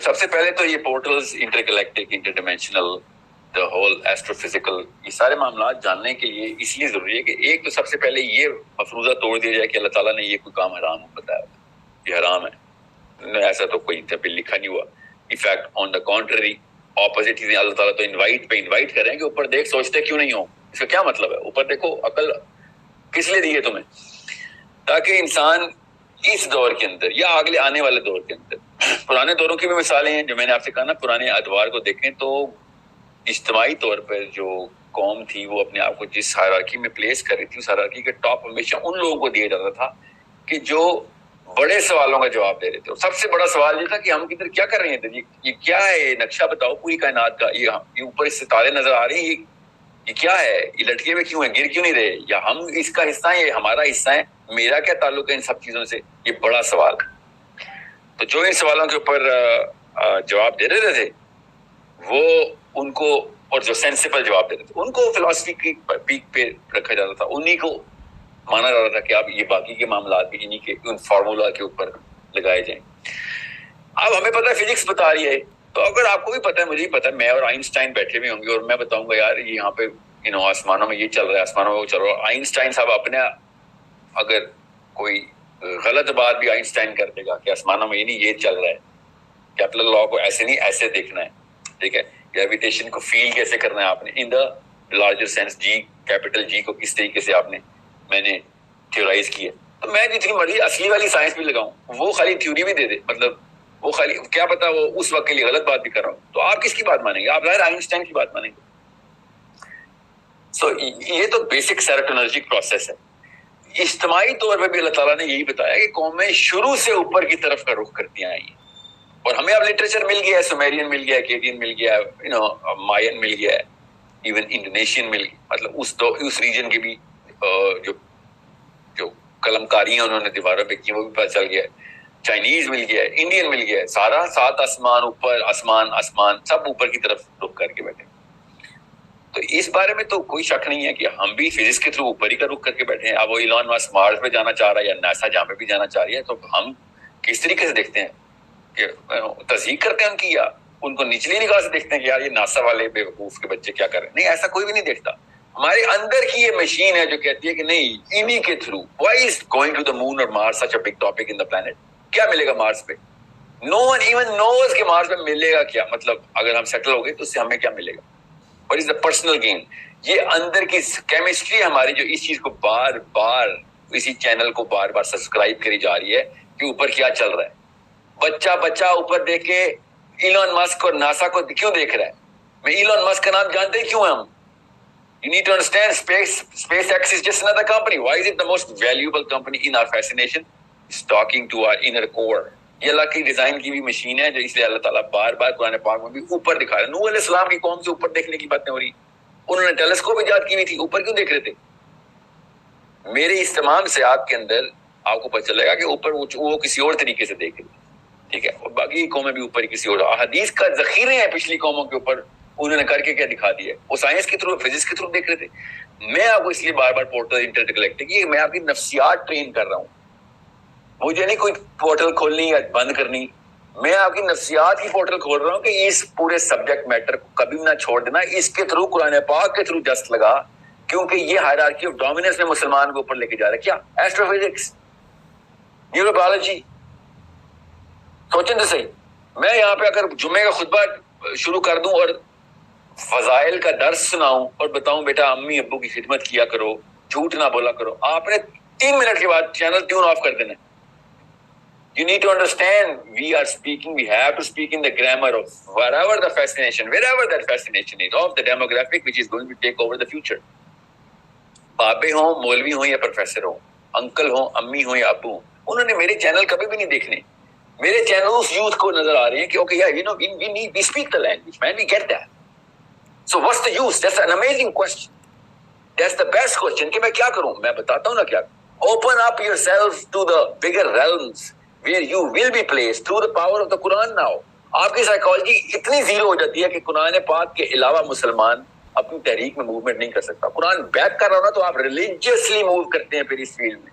سب سے پہلے تو یہ portals intergalactic interdimensional the whole astrophysical یہ سارے معاملات جاننے کے لیے اس لیے ضروری ہے کہ ایک تو سب سے پہلے یہ مفروضہ توڑ دیا جائے کہ اللہ تعالیٰ نے یہ کوئی کام حرام بتایا یہ حرام ہے. ایسا تو کوئی پہ لکھا نہیں ہوا. انفیکٹ آن دا کانٹری اپوزٹ چیزیں اللہ تعالیٰ تو انوائٹ کر رہے ہیں کہ اوپر دیکھ سوچتے کیوں نہیں ہو. اس کا کیا مطلب ہے؟ اوپر دیکھو عقل کس لیے دی ہے تمہیں؟ تاکہ انسان اس دور کے اندر یا اگلے آنے والے دور کے اندر, پرانے دوروں کی بھی مثالیں ہیں جو میں نے آپ سے کہا نا, پرانے ادوار کو دیکھیں تو اجتماعی طور پر جو قوم تھی وہ اپنے آپ کو جس ہائرارکی میں پلیس کر رہی تھی اس ہائرارکی کے ٹاپ ہمیشہ ان لوگوں کو دیا جاتا تھا کہ جو بڑے سوالوں کا جواب دے رہے تھے. اور سب سے بڑا سوال یہ تھا کہ ہم کدھر کیا کر رہے ہیں, یہ کیا ہے, نقشہ بتاؤ پوری کائنات کا, یہ اوپر ستارے نظر آ رہے ہیں, یہ کیا ہے, یہ لٹکے ہوئے کیوں ہیں, گر کیوں نہیں رہے, یا ہم اس کا حصہ ہیں, یہ ہمارا حصہ ہے, میرا کیا تعلق ہے ان سب چیزوں سے, یہ بڑا سوال. تو جو ان سوالوں کے اوپر جواب دے رہے تھے وہ ان کو, اور جو سینسیبل جواب دیتے تھے ان کو فلسفی کی پیک پہ رکھا جاتا تھا, انہی کو مانا جاتا تھا کہ اب یہ باقی کے معاملات بھی انہی کے ان فارمولا کے اوپر لگائے جائیں. اب ہمیں پتہ ہے فزکس بتا رہی ہے, تو اگر آپ کو بھی پتہ ہے, مجھے بھی پتہ ہے, میں اور آئنسٹائن بیٹھے ہوئے ہوں گے اور میں بتاؤں گا یار یہاں پہ آسمانوں میں یہ چل رہا ہے, آسمانوں میں وہ چل رہا ہے. آئنسٹائن صاحب اپنے اگر کوئی غلط بات بھی آئنسٹائن کر دے گا کہ آسمانوں میں یہ چل رہا ہے, کیپلر لا کو ایسے نہیں ایسے دیکھنا ہے, ٹھیک ہے, گریویٹیشن کو فیل کیسے کرنا ہے آپ نے in the larger sense, G capital G کو کس طریقے سے آپ نے میں نے تھیورائز کیا. تو میں جتنی مرضی اصلی والی سائنس بھی لگاؤں, وہ خالی تھیوری بھی دے دے, مطلب وہ خالی کیا پتا وہ اس وقت کے لیے غلط بات بھی کر رہا ہوں, تو آپ کس کی بات مانیں گے؟ آپ ظاہر آئنسٹائن کی بات مانیں گے. سو یہ تو بیسک سیروٹونرجک پروسیس ہے. اجتماعی طور پہ بھی اللہ تعالیٰ نے یہی بتایا کہ قومیں شروع سے اوپر کی طرف کا رخ کرتی آئی ہیں, اور ہمیں اب لٹریچر مل گیا ہے, سومیرین مل گیا ہے, کیڈین مل گیا ہے, ماین مل گیا ہے, ایون انڈونیشین مل گیا, مطلب اس ریجن کے بھی جو قلمکاریاں انہوں نے دیواروں پہ کی وہ بھی پتہ چل گیا ہے, چائنیز مل گیا ہے, انڈین مل گیا ہے, سارا 7 آسمان اوپر, آسمان سب اوپر کی طرف رخ کر کے بیٹھے. تو اس بارے میں تو کوئی شک نہیں ہے کہ ہم بھی فزکس کے تھرو اوپر ہی کا رخ کر کے بیٹھے ہیں. اب وہ ایلون ماسک مارس پہ جانا چاہ رہا ہے یا ناسا جہاں پہ بھی جانا چاہ رہی ہے, تو ہم کس طریقے سے دیکھتے ہیں کہ تصدیق کرتے ہیں ان کی, یا ان کو نچلی نگاہ سے دیکھتے ہیں کہ یار یہ ناسا والے بے وقوف کے بچے کیا کر رہے ہیں؟ نہیں, ایسا کوئی بھی نہیں دیکھتا. ہمارے اندر کی یہ مشین ہے جو کہتی ہے کہ نہیں, انہی کے through. Why is going to the moon اور Mars such a big topic in the planet? کیا ملے گا مارس پہ؟ نو ون ایون نوز کہ مارس پہ ملے گا کیا, مطلب اگر ہم سیٹل ہو گئے تو اس سے ہمیں کیا ملے گا؟ What is the personal gain؟ یہ اندر کی کیمسٹری ہماری جو اس چیز کو بار بار اسی چینل کو بار بار سبسکرائب کری جا رہی ہے کہ اوپر کیا چل رہا ہے. بچہ اوپر دیکھ کے ایلون مسک اور ناسا کو کیوں دیکھ رہا ہے؟ میں ایلون مسک کا نام جانتے کیوں ہیں ہم؟ You need to understand SpaceX is just another company. Why is it the most valuable company in our fascination? It's talking to our inner core. یہ اللہ کی ڈیزائن کی بھی مشین ہے جو اس لیے اللہ تعالیٰ بار بار قرآن پاک میں بھی اوپر دکھا رہا ہے. نوح علیہ السلام کی قوم سے اوپر دیکھنے کی باتیں ہو رہی, انہوں نے ٹیلیسکوپ ایجاد کی ہوئی تھی, اوپر کیوں دیکھ رہے تھے؟ میرے اس تمام سیاحت کے اندر آپ کو پتہ چلے گا کہ اوپر وہ کسی اور طریقے سے دیکھ رہے تھے, ٹھیک ہے, اور باقی قومیں بھی اوپر کسی اور. حدیث کا ذخیرے ہیں پچھلی قوموں کے اوپر, انہوں نے کر کے کیا دکھا دیا, وہ سائنس کے تھرو فزکس کے تھرو دیکھ رہے تھے. میں آپ کو اس لیے بار بار پورٹل انٹر گلیکٹک, یہ میں آپ کی نفسیات ٹرین کر رہا ہوں, مجھے نہیں کوئی پورٹل کھولنی یا بند کرنی, میں آپ کی نفسیات کی پورٹل کھول رہا ہوں کہ اس پورے سبجیکٹ میٹر کو کبھی نہ چھوڑ دینا, اس کے تھرو قرآن پاک کے تھرو جسٹ لگا, کیونکہ یہ ہائرارکی آف ڈومیننس میں مسلمان کو اوپر لے کے جا رہا ہے. کیا ایسٹرو فزکس, نیورو بایولوجی, سوچیں تو صحیح. میں یہاں پہ اگر جمعے کا خطبہ شروع کر دوں اور فضائل کا درس سناؤں اور بتاؤں بیٹا امی ابو کی خدمت کیا کرو, جھوٹ نہ بولا کرو, آپ نے 3 منٹ کے بعد چینل ٹیون آف کر دینا. You need to understand, we are speaking, we have to speak in the grammar of wherever the fascination, wherever that fascination is, of the demographic which is going to take over the future. بابے ہوں, مولوی ہوں یا professor ہوں, uncle ہوں, امی ہوں یا ابو ہوں, انہوں نے میرے چینل کبھی بھی نہیں دیکھنے. میرے چینل اس یوتھ کو نظر آ رہے ہیں کہ okay, yeah, you know, we speak the language, man, we get that. So what's the use? That's an amazing question. That's the best question کہ میں کیا کروں. میں بتاتا ہوں نا کیا. Open up yourself to the bigger realms where you will be placed through the power of the Quran now. آپ کی سائیکالوجی اتنی زیرو ہو جاتی ہے کہ قرآن پاک کے علاوہ مسلمان اپنی تحریک میں موومنٹ نہیں کر سکتا. قرآن بیک کر رہا ہونا تو آپ ریلیجیسلی موو کرتے ہیں پھر اس فیلڈ میں.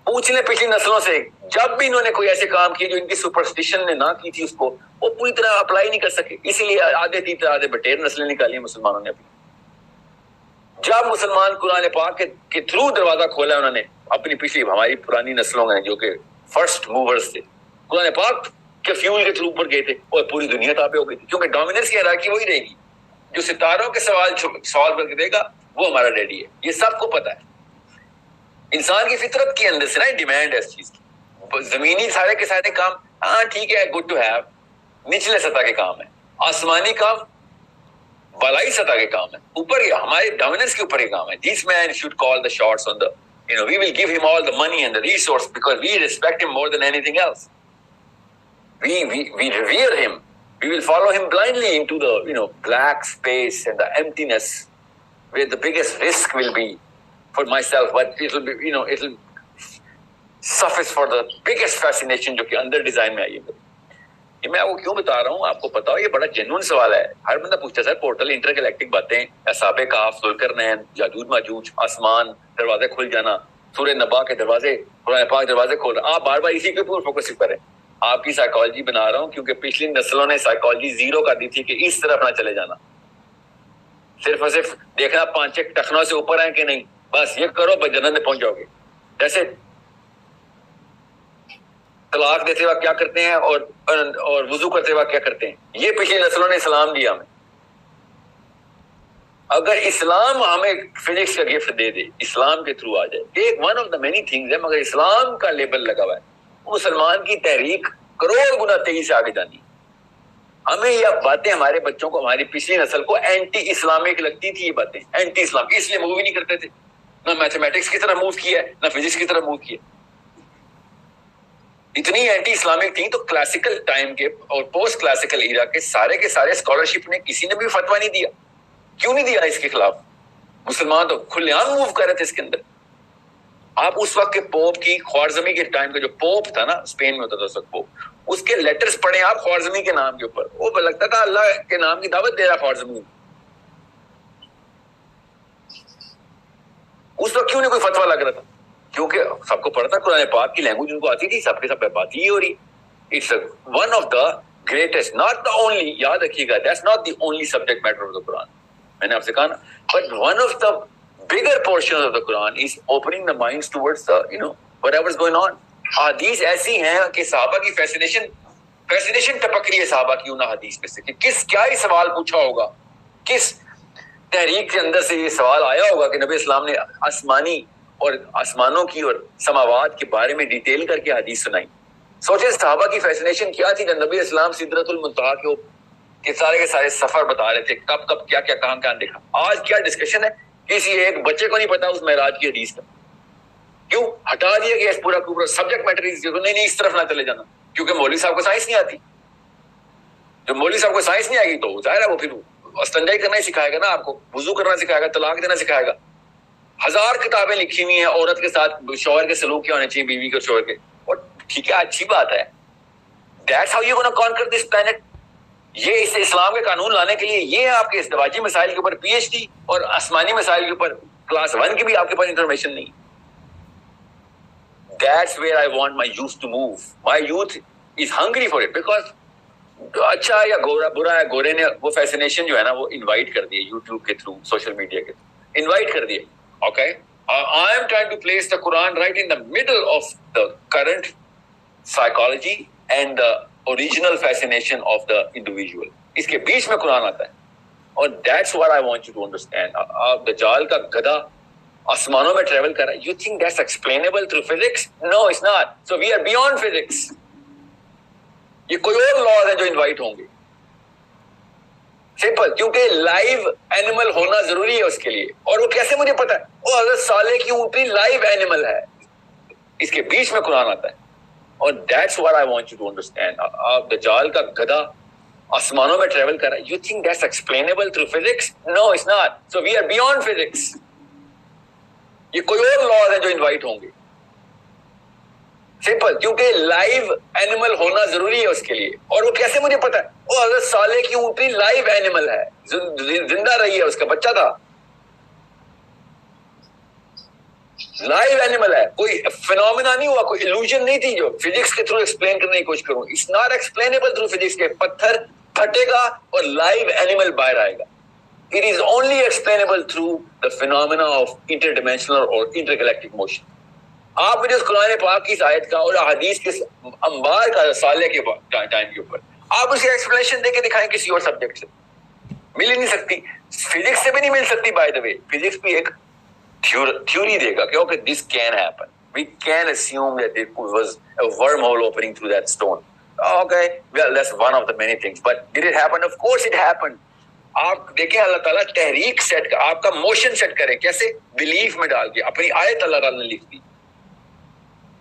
پوچھ لیں پچھلی نسلوں سے, جب بھی انہوں نے کوئی ایسے کام کیے جو ان کی سپرسٹیشن نے نہ کی تھی, اس کو وہ پوری طرح اپلائی نہیں کر سکے. اسی لیے آدھے تیتر آدھے بٹیر نسلیں نکالی مسلمانوں نے اپنی. جب مسلمان قرآن پاک کے تھرو دروازہ کھولا انہوں نے اپنی پچھلی ہماری پرانی نسلوں میں جو کہ فرسٹ موورز تھے, قرآن پاک کے فیول کے تھرو پر گئے تھے, اور پوری دنیا تابع ہو گئی تھی. کیونکہ ڈومیننس کی ہیرارکی وہی رہے گی, جو ستاروں کے سوال کر کے دے گا وہ ہمارا ڈیڈی ہے. یہ سب کو پتا ہے, انسان کی فطرت کے اندر سے نا ڈیمانڈ ہے اس چیز کی. زمینی سارے کے سارے کام ہاں ٹھیک ہے, گڈ ٹو ہیو, نچلے سطح کے کام ہے. آسمانی کام بالائی سطح کے کام ہے, اوپر ہمارے ڈومیننس کے اوپر یہ کام ہے. This man should call the shots on the, we will give him all the money and the resource because we respect him more than anything else. We revere him. We will follow him blindly into the black space and the emptiness where the biggest risk will be for myself, but it will be it will suffice for the biggest fascination جو کہ اندر design میں آئی ہے. یہ میں آپ کو کیوں بتا رہا ہوں, آپ کو پتا ہو یہ بڑا جنون سوال ہے. ہر بندہ پوچھتا ہے سر پورٹل انٹر گلیکٹک باتیں, اصحاب کہف, ذوالقرنین, یاجوج ماجوج, آسمان, دروازے کھل جانا, سورہ نبا کے دروازے, قرآن پاک دروازے کھول رہا. آپ بار بار اسی کے اوپر فوکس کریں. آپ کی سائیکالوجی بنا رہا ہوں کیونکہ پچھلی نسلوں نے سائیکالوجی زیرو کر دی تھی کہ اس طرف نہ چلے جانا, صرف اور صرف دیکھنا 5 ٹخنوں سے اوپر ہیں کہ نہیں, بس یہ کرو بس جنت میں پہنچ جاؤ گے. جیسے طلاق دیتے وقت کیا کرتے ہیں اور وضو کرتے وقت کیا کرتے ہیں, یہ پچھلی نسلوں نے اسلام دیا ہمیں. اگر اسلام ہمیں فزکس کا گفٹ دے دے, اسلام کے تھرو آ جائے, ایک one of the many things ہے, مگر اسلام کا لیبل لگا ہوا ہے, مسلمان کی تحریک کروڑ گنا تیزی سے آگے جانی. ہمیں یہ باتیں ہمارے بچوں کو, ہماری پچھلی نسل کو اینٹی اسلامک لگتی تھی. یہ باتیں اینٹی اسلام اس لیے موو ہی نہیں کرتے تھے, نہ میتھمیٹکس کی طرح موو کیا ہے, نہ فزکس کی طرح موو کیا. اتنی اینٹی اسلامک تھی تو کلاسیکل ٹائم کے اور پوسٹ کلاسیکل ایرا کے سارے اسکالرشپ نے کسی نے بھی فتویٰ نہیں دیا. کیوں نہیں دیا اس کے خلاف؟ مسلمان تو کھلے عام موو کر رہے تھے اس کے اندر. آپ اس وقت کے پوپ کی, خوارزمی کے ٹائم کا جو پوپ تھا نا, اسپین میں ہوتا تھا اس وقت پوپ, اس کے لیٹرز پڑھیں آپ خوارزمی کے نام کے اوپر, وہ لگتا تھا اللہ کے نام کی دعوت دے رہا خوارزمی. اس وقت کیوں نہیں کوئی فتویٰ لگ رہا تھا؟ کیونکہ سب کو پڑھتا قرآن پاک کی لینگویج ان کو آتی تھی, سب کے سب بات ہی ہو رہی. It's one of the greatest, not the only, یاد رکھیے گا, that's not the only subject matter of the Quran. میں نے آپ سے کہا نا, but one of the bigger portions of the Quran is opening the minds towards the whatever is going on. حدیث ایسی ہیں کہ صحابہ کی فیسنیشن ٹپک رہی ہے صحابہ کی ان حدیث میں سے کہ کیا ہی سوال پوچھا ہوگا, کس تحریک کے اندر سے یہ سوال آیا ہوگا کہ نبی اسلام نے آسمانی اور آسمانوں کی اور سماوات کے بارے میں ڈیٹیل کر کے حدیث سنائی. سوچے صحابہ کی فیسنیشن کیا تھی جب نبی اسلام سدرۃ المنتہا کے سارے سفر بتا رہے تھے, کب کیا کہاں دیکھا. آج کیا ڈسکشن ہے, کسی ایک بچے کو نہیں پتا اس معراج کی حدیث کا. کیوں ہٹا دیا گیا اس پورا سبجیکٹ میٹر؟ نہیں اس طرف نہ چلے جانا, کیونکہ مولوی صاحب کو سائنس نہیں آتی. جب مولوی صاحب کو سائنس نہیں آئے گی تو ظاہر ہے وہ پھر استنجائی کرنا ہی سکھائے گا نا, آپ کو وضو کرنا سکھائے گا, طلاق دینا سکھائے گا. 1000 کتابیں لکھی ہوئی ہیں عورت کے ساتھ شوہر کے سلوک کیا ہونے چاہیے, بیوی کے شوہر کے, اور ٹھیک ہے اچھی بات ہے. That's how you're gonna conquer this planet. یہ اس اسلام کے قانون لانے کے لیے یہ آپ کے ازدواجی مسائل کے اوپر پی ایچ ڈی اور آسمانی مسائل کے اوپر کلاس 1 کی بھی آپ کے پاس انفارمیشن نہیں. That's where I want my youth to move. My youth is hungry for it because اچھا یا برا ہے, گورے نے وہ فیسنیشن جو ہے نا وہ انوائٹ کر دی یوٹیوب کے تھرو, سوشل میڈیا کے تھرو انوائٹ کر دیے. Okay, I am trying to place the Quran right in the middle of the current psychology and the original fascination of the individual. اس کے بیچ میں قرآن آتا ہے, اور that's what I want you to understand. دجال کا گدھا آسمانوں میں ٹریول کر رہا ہے. You think that's explainable through physics? No, it's not. So we are beyond physics. یہ کوئی اور لاز ہیں جو انوائٹ ہوں گے. سمپل, کیونکہ لائیو اینیمل ہونا ضروری ہے اس کے لیے. اور وہ کیسے مجھے پتا ہے؟ وہ حضرت صالح کی اونٹنی لائیو اینیمل ہے. اس کے بیچ میں قرآن آتا ہے, اور that's what I want you to understand. دجال کا گدھا آسمانوں میں ٹریول کر رہا ہے. You think that's explainable through physics? No, it's not. So we are beyond physics. یہ کوئی اور لاز ہیں جو انوائٹ ہوں گے. سمپل, کیونکہ لائیو اینیمل ہونا ضروری ہے اس کے لیے. اور وہ کیسے مجھے پتا ہے؟ وہ حضرت صالح کی اونٹنی لائیو اینیمل ہے, زندہ رہی ہے, اس کا بچہ تھا. لائیو اینیمل ہے, کوئی فینومینا نہیں ہوا, کوئی illusion نہیں تھی جو فزکس کے تھرو ایکسپلین کرنے کی کوشش کروں. It's not explainable through physics کے. پتھر پھٹے گا اور لائیو اینیمل باہر آئے گا. It is only explainable through the phenomena of interdimensional or intergalactic motion. آپ مجھے اس قرآن پاک کی آیت کا اور حدیث کے انبار کا سالے کے ٹائم کے اوپر آپ اسے ایکسپلینیشن دے کے دکھائیں کسی اور سبجیکٹ سے, مل ہی نہیں سکتی. فزکس سے بھی نہیں مل سکتی. بائی دا وے فزکس بھی ایک تھیوری دے گا کہ okay this can happen, we can assume that it was a wormhole opening through that stone. Okay, well that's one of the many things, but did it happen? Of course it happened. آپ دیکھیں اللہ تعالیٰ تحریک set کا, آپ کا motion set کریں کیسے, belief میں ڈال کے اپنی آیت اللہ تعالیٰ نے لکھ دی.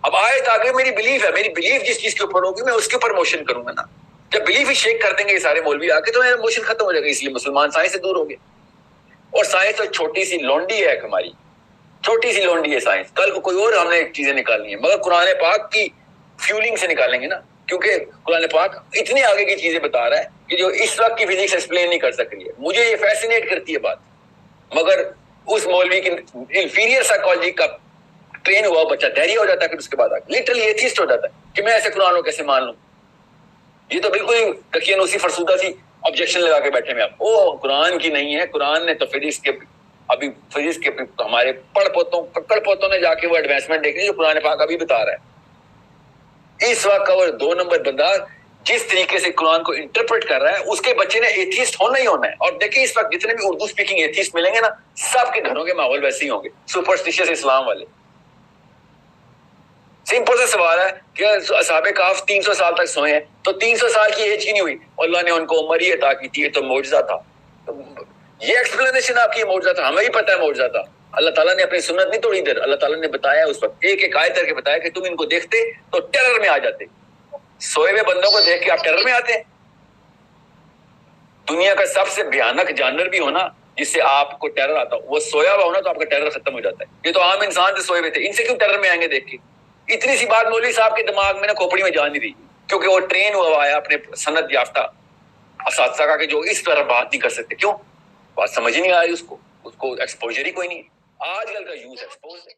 اب آیت آگے میری بلیف ہے, میری بلیف جس چیز کے اوپر ہوگی میں اس کے اوپر موشن کروں گا نا. جب بلیف ہی شیک کر دیں گے یہ سارے مولوی آ کے تو میرا موشن ختم ہو جائے گا. اس لیے مسلمان سائنس سے دور ہو گئے. اور سائنس تو چھوٹی سی لونڈی ہے ہماری, چھوٹی سی لونڈی ہے سائنس. کل کو کوئی اور ہم نے چیزیں نکالنی ہیں, مگر قرآن پاک کی فیولنگ سے نکالیں گے نا, کیونکہ قرآن پاک اتنی آگے کی چیزیں بتا رہا ہے کہ جو اس وقت کی فزکس ایکسپلین نہیں کر سک رہی ہے. مجھے یہ فیسینیٹ کرتی ہے بات, مگر اس مولوی کی انفیریئر سائیکالوجی کا ٹرین ہوا بچہ دہریہ ہو جاتا ہے, پھر اس کے بعد لٹرلی ایتھیسٹ ہو جاتا ہے کہ میں ایسے قرآن کو کیسے مان لوں. یہ تو بالکل ہی دقیانوسی فرسودہ سی آبجیکشن لگا کے بیٹھے میں آپ, او قرآن کی نہیں ہے, قرآن نے تو فزکس کے ابھی فزکس کے ہمارے پڑ پوتوں ککڑ پوتوں نے جا کے وہ ایڈوانسمنٹ دیکھ لی جو قرآن پاک ابھی بتا رہا ہے. اس وقت کا وہ 2 نمبر بندہ جس طریقے سے قرآن کو انٹرپریٹ کر رہا ہے اس کے بچے نے ایتھیسٹ ہونا ہی ہونا ہے. اور دیکھیں اس وقت جتنے بھی اردو سپیکنگ ایتھیسٹ ملیں گے نا, سب کے گھروں کے ماحول ویسے ہی ہوں گے, سپرسٹیشس اسلام والے. سمپل سا سوال ہے کہ اصحاب کہف 300 سال تک سوئے ہیں, تو 300 سال کی ایج کی نہیں ہوئی, اللہ نے ان کو عمر ہی عطا کی تھی, یہ تو معجزہ تھا. یہ ایکسپلینیشن آپ کی معجزہ تھا, ہمیں ہی پتہ ہے معجزہ تھا. اللہ تعالیٰ نے اپنی سنت نہیں توڑی ادھر, اللہ تعالیٰ نے بتایا اس وقت ایک ایک آیت کر کے بتایا کہ تم ان کو دیکھتے تو ٹیرر میں آ جاتے. سوئے ہوئے بندوں کو دیکھ کے آپ ٹیرر میں آتے ہیں. دنیا کا سب سے بھیانک جانور بھی ہونا جس سے آپ کو ٹیرر آتا ہو, وہ سویا ہوا ہونا تو آپ کا ٹیرر ختم ہو جاتا ہے. یہ تو عام انسان سے سوئے ہوئے تھے, ان سے کیوں ٹیرر میں آئیں گے دیکھ کے. اتنی سی بات مولوی صاحب کے دماغ میں نا کھوپڑی میں جان نہیں رہی, کیونکہ وہ ٹرین ہوا ہے اپنے سند یافتہ اساتذہ کا کہ جو اس طرح بات نہیں کر سکتے. کیوں, بات سمجھ ہی نہیں آ رہی اس کو ایکسپوجر ہی کوئی نہیں. آج کل کا یوز ایکسپوز ہے.